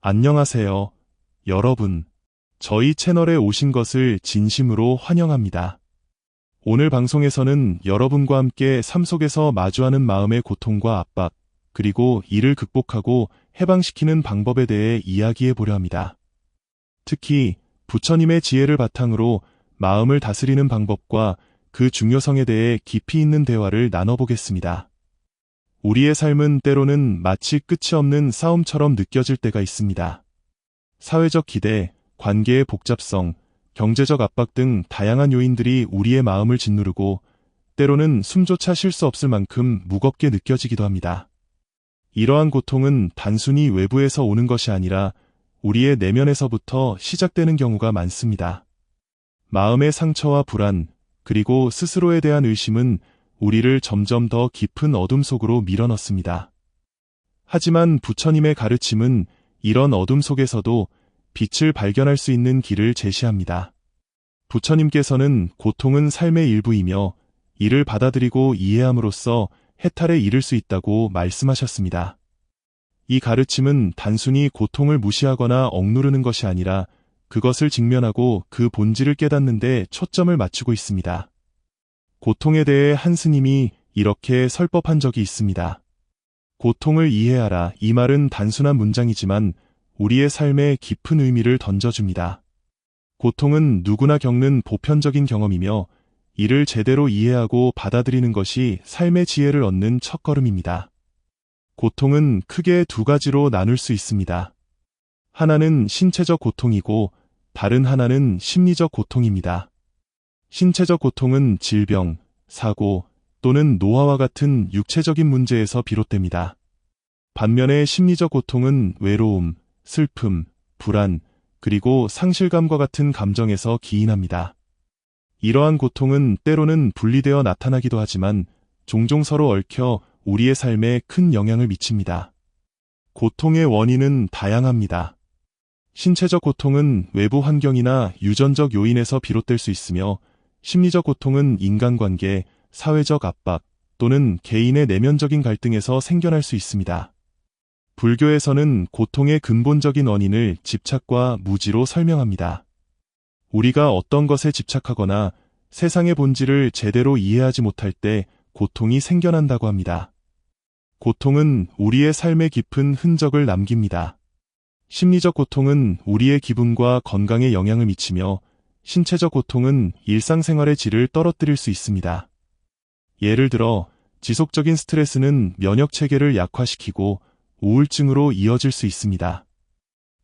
안녕하세요, 여러분. 저희 채널에 오신 것을 진심으로 환영합니다. 오늘 방송에서는 여러분과 함께 삶 속에서 마주하는 마음의 고통과 압박, 그리고 이를 극복하고 해방시키는 방법에 대해 이야기해 보려 합니다. 특히 부처님의 지혜를 바탕으로 마음을 다스리는 방법과 그 중요성에 대해 깊이 있는 대화를 나눠보겠습니다. 우리의 삶은 때로는 마치 끝이 없는 싸움처럼 느껴질 때가 있습니다. 사회적 기대, 관계의 복잡성, 경제적 압박 등 다양한 요인들이 우리의 마음을 짓누르고 때로는 숨조차 쉴 수 없을 만큼 무겁게 느껴지기도 합니다. 이러한 고통은 단순히 외부에서 오는 것이 아니라 우리의 내면에서부터 시작되는 경우가 많습니다. 마음의 상처와 불안, 그리고 스스로에 대한 의심은 우리를 점점 더 깊은 어둠 속으로 밀어넣습니다. 하지만 부처님의 가르침은 이런 어둠 속에서도 빛을 발견할 수 있는 길을 제시합니다. 부처님께서는 고통은 삶의 일부이며 이를 받아들이고 이해함으로써 해탈에 이를 수 있다고 말씀하셨습니다. 이 가르침은 단순히 고통을 무시하거나 억누르는 것이 아니라 그것을 직면하고 그 본질을 깨닫는 데 초점을 맞추고 있습니다. 고통에 대해 한 스님이 이렇게 설법한 적이 있습니다. 고통을 이해하라. 이 말은 단순한 문장이지만 우리의 삶에 깊은 의미를 던져줍니다. 고통은 누구나 겪는 보편적인 경험이며 이를 제대로 이해하고 받아들이는 것이 삶의 지혜를 얻는 첫걸음입니다. 고통은 크게 두 가지로 나눌 수 있습니다. 하나는 신체적 고통이고 다른 하나는 심리적 고통입니다. 신체적 고통은 질병, 사고 또는 노화와 같은 육체적인 문제에서 비롯됩니다. 반면에 심리적 고통은 외로움, 슬픔, 불안, 그리고 상실감과 같은 감정에서 기인합니다. 이러한 고통은 때로는 분리되어 나타나기도 하지만 종종 서로 얽혀 우리의 삶에 큰 영향을 미칩니다. 고통의 원인은 다양합니다. 신체적 고통은 외부 환경이나 유전적 요인에서 비롯될 수 있으며 심리적 고통은 인간관계, 사회적 압박 또는 개인의 내면적인 갈등에서 생겨날 수 있습니다. 불교에서는 고통의 근본적인 원인을 집착과 무지로 설명합니다. 우리가 어떤 것에 집착하거나 세상의 본질을 제대로 이해하지 못할 때 고통이 생겨난다고 합니다. 고통은 우리의 삶에 깊은 흔적을 남깁니다. 심리적 고통은 우리의 기분과 건강에 영향을 미치며 신체적 고통은 일상생활의 질을 떨어뜨릴 수 있습니다. 예를 들어 지속적인 스트레스는 면역체계를 약화시키고 우울증으로 이어질 수 있습니다.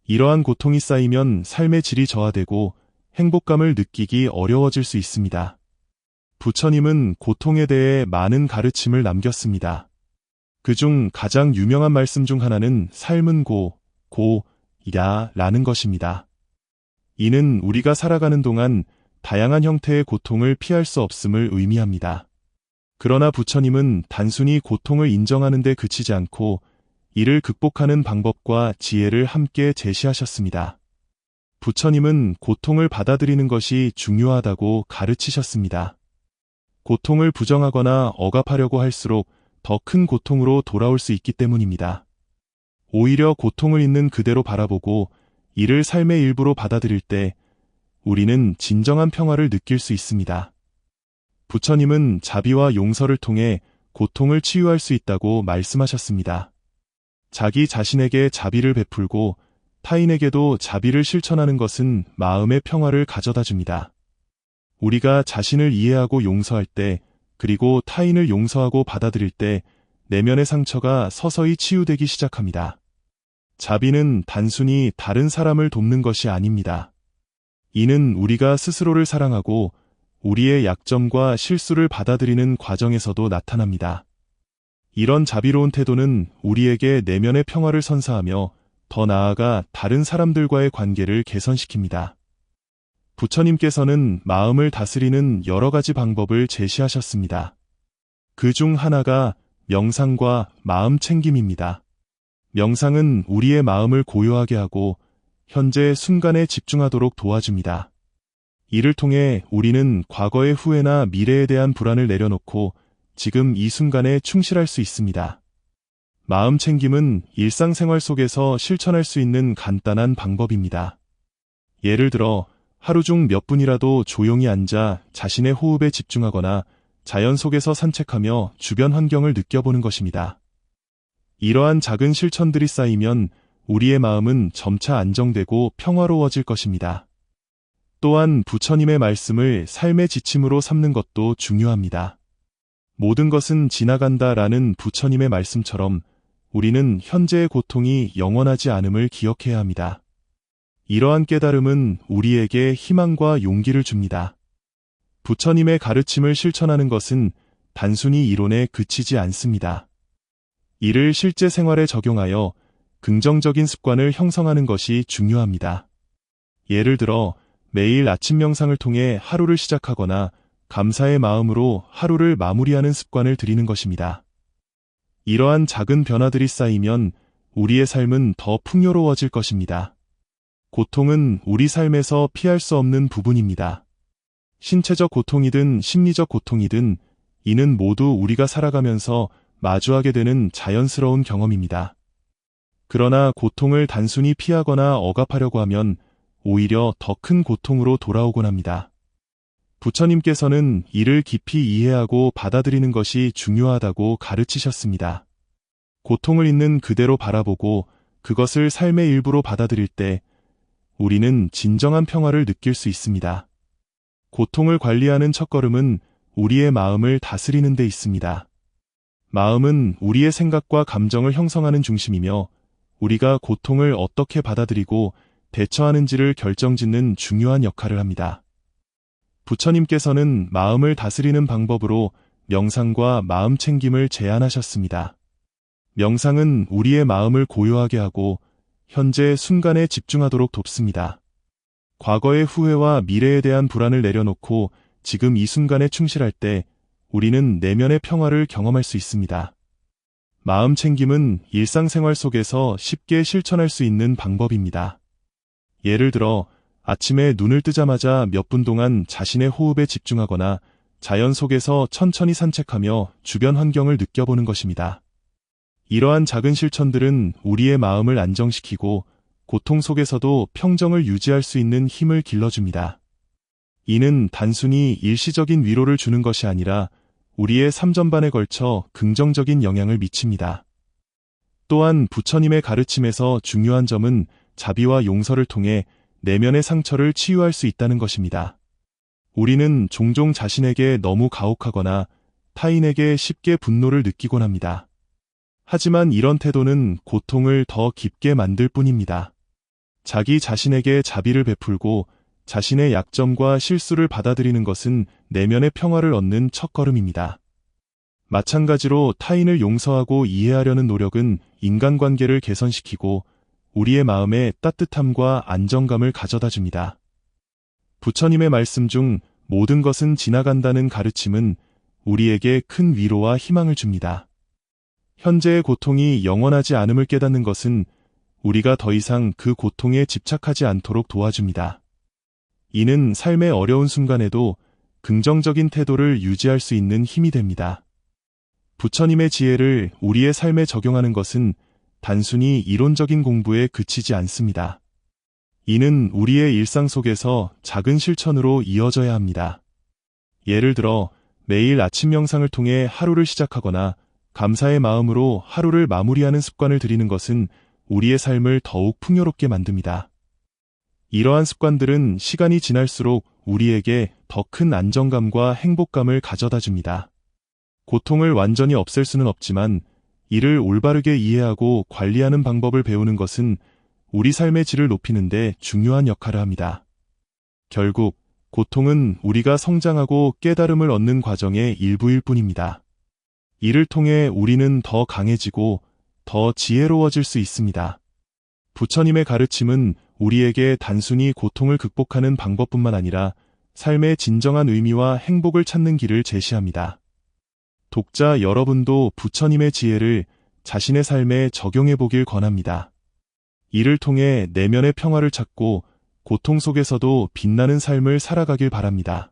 이러한 고통이 쌓이면 삶의 질이 저하되고 행복감을 느끼기 어려워질 수 있습니다. 부처님은 고통에 대해 많은 가르침을 남겼습니다. 그중 가장 유명한 말씀 중 하나는 삶은 고이라는 것입니다. 이는 우리가 살아가는 동안 다양한 형태의 고통을 피할 수 없음을 의미합니다. 그러나 부처님은 단순히 고통을 인정하는 데 그치지 않고 이를 극복하는 방법과 지혜를 함께 제시하셨습니다. 부처님은 고통을 받아들이는 것이 중요하다고 가르치셨습니다. 고통을 부정하거나 억압하려고 할수록 더 큰 고통으로 돌아올 수 있기 때문입니다. 오히려 고통을 있는 그대로 바라보고 이를 삶의 일부로 받아들일 때 우리는 진정한 평화를 느낄 수 있습니다. 부처님은 자비와 용서를 통해 고통을 치유할 수 있다고 말씀하셨습니다. 자기 자신에게 자비를 베풀고 타인에게도 자비를 실천하는 것은 마음의 평화를 가져다 줍니다. 우리가 자신을 이해하고 용서할 때, 그리고 타인을 용서하고 받아들일 때 내면의 상처가 서서히 치유되기 시작합니다. 자비는 단순히 다른 사람을 돕는 것이 아닙니다. 이는 우리가 스스로를 사랑하고 우리의 약점과 실수를 받아들이는 과정에서도 나타납니다. 이런 자비로운 태도는 우리에게 내면의 평화를 선사하며 더 나아가 다른 사람들과의 관계를 개선시킵니다. 부처님께서는 마음을 다스리는 여러 가지 방법을 제시하셨습니다. 그 중 하나가 명상과 마음 챙김입니다. 명상은 우리의 마음을 고요하게 하고 현재 순간에 집중하도록 도와줍니다. 이를 통해 우리는 과거의 후회나 미래에 대한 불안을 내려놓고 지금 이 순간에 충실할 수 있습니다. 마음 챙김은 일상생활 속에서 실천할 수 있는 간단한 방법입니다. 예를 들어 하루 중 몇 분이라도 조용히 앉아 자신의 호흡에 집중하거나 자연 속에서 산책하며 주변 환경을 느껴보는 것입니다. 이러한 작은 실천들이 쌓이면 우리의 마음은 점차 안정되고 평화로워질 것입니다. 또한 부처님의 말씀을 삶의 지침으로 삼는 것도 중요합니다. 모든 것은 지나간다라는 부처님의 말씀처럼 우리는 현재의 고통이 영원하지 않음을 기억해야 합니다. 이러한 깨달음은 우리에게 희망과 용기를 줍니다. 부처님의 가르침을 실천하는 것은 단순히 이론에 그치지 않습니다. 이를 실제 생활에 적용하여 긍정적인 습관을 형성하는 것이 중요합니다. 예를 들어 매일 아침 명상을 통해 하루를 시작하거나 감사의 마음으로 하루를 마무리하는 습관을 들이는 것입니다. 이러한 작은 변화들이 쌓이면 우리의 삶은 더 풍요로워질 것입니다. 고통은 우리 삶에서 피할 수 없는 부분입니다. 신체적 고통이든 심리적 고통이든 이는 모두 우리가 살아가면서 마주하게 되는 자연스러운 경험입니다. 그러나 고통을 단순히 피하거나 억압하려고 하면 오히려 더 큰 고통으로 돌아오곤 합니다. 부처님께서는 이를 깊이 이해하고 받아들이는 것이 중요하다고 가르치셨습니다. 고통을 있는 그대로 바라보고 그것을 삶의 일부로 받아들일 때 우리는 진정한 평화를 느낄 수 있습니다. 고통을 관리하는 첫걸음은 우리의 마음을 다스리는 데 있습니다. 마음은 우리의 생각과 감정을 형성하는 중심이며 우리가 고통을 어떻게 받아들이고 대처하는지를 결정짓는 중요한 역할을 합니다. 부처님께서는 마음을 다스리는 방법으로 명상과 마음 챙김을 제안하셨습니다. 명상은 우리의 마음을 고요하게 하고 현재 순간에 집중하도록 돕습니다. 과거의 후회와 미래에 대한 불안을 내려놓고 지금 이 순간에 충실할 때 우리는 내면의 평화를 경험할 수 있습니다. 마음 챙김은 일상생활 속에서 쉽게 실천할 수 있는 방법입니다. 예를 들어 아침에 눈을 뜨자마자 몇 분 동안 자신의 호흡에 집중하거나 자연 속에서 천천히 산책하며 주변 환경을 느껴보는 것입니다. 이러한 작은 실천들은 우리의 마음을 안정시키고 고통 속에서도 평정을 유지할 수 있는 힘을 길러줍니다. 이는 단순히 일시적인 위로를 주는 것이 아니라 우리의 삶 전반에 걸쳐 긍정적인 영향을 미칩니다. 또한 부처님의 가르침에서 중요한 점은 자비와 용서를 통해 내면의 상처를 치유할 수 있다는 것입니다. 우리는 종종 자신에게 너무 가혹하거나 타인에게 쉽게 분노를 느끼곤 합니다. 하지만 이런 태도는 고통을 더 깊게 만들 뿐입니다. 자기 자신에게 자비를 베풀고 자신의 약점과 실수를 받아들이는 것은 내면의 평화를 얻는 첫걸음입니다. 마찬가지로 타인을 용서하고 이해하려는 노력은 인간관계를 개선시키고 우리의 마음에 따뜻함과 안정감을 가져다 줍니다. 부처님의 말씀 중 모든 것은 지나간다는 가르침은 우리에게 큰 위로와 희망을 줍니다. 현재의 고통이 영원하지 않음을 깨닫는 것은 우리가 더 이상 그 고통에 집착하지 않도록 도와줍니다. 이는 삶의 어려운 순간에도 긍정적인 태도를 유지할 수 있는 힘이 됩니다. 부처님의 지혜를 우리의 삶에 적용하는 것은 단순히 이론적인 공부에 그치지 않습니다. 이는 우리의 일상 속에서 작은 실천으로 이어져야 합니다. 예를 들어 매일 아침 명상을 통해 하루를 시작하거나 감사의 마음으로 하루를 마무리하는 습관을 들이는 것은 우리의 삶을 더욱 풍요롭게 만듭니다. 이러한 습관들은 시간이 지날수록 우리에게 더 큰 안정감과 행복감을 가져다 줍니다. 고통을 완전히 없앨 수는 없지만 이를 올바르게 이해하고 관리하는 방법을 배우는 것은 우리 삶의 질을 높이는 데 중요한 역할을 합니다. 결국 고통은 우리가 성장하고 깨달음을 얻는 과정의 일부일 뿐입니다. 이를 통해 우리는 더 강해지고 더 지혜로워질 수 있습니다. 부처님의 가르침은 우리에게 단순히 고통을 극복하는 방법뿐만 아니라 삶의 진정한 의미와 행복을 찾는 길을 제시합니다. 독자 여러분도 부처님의 지혜를 자신의 삶에 적용해 보길 권합니다. 이를 통해 내면의 평화를 찾고 고통 속에서도 빛나는 삶을 살아가길 바랍니다.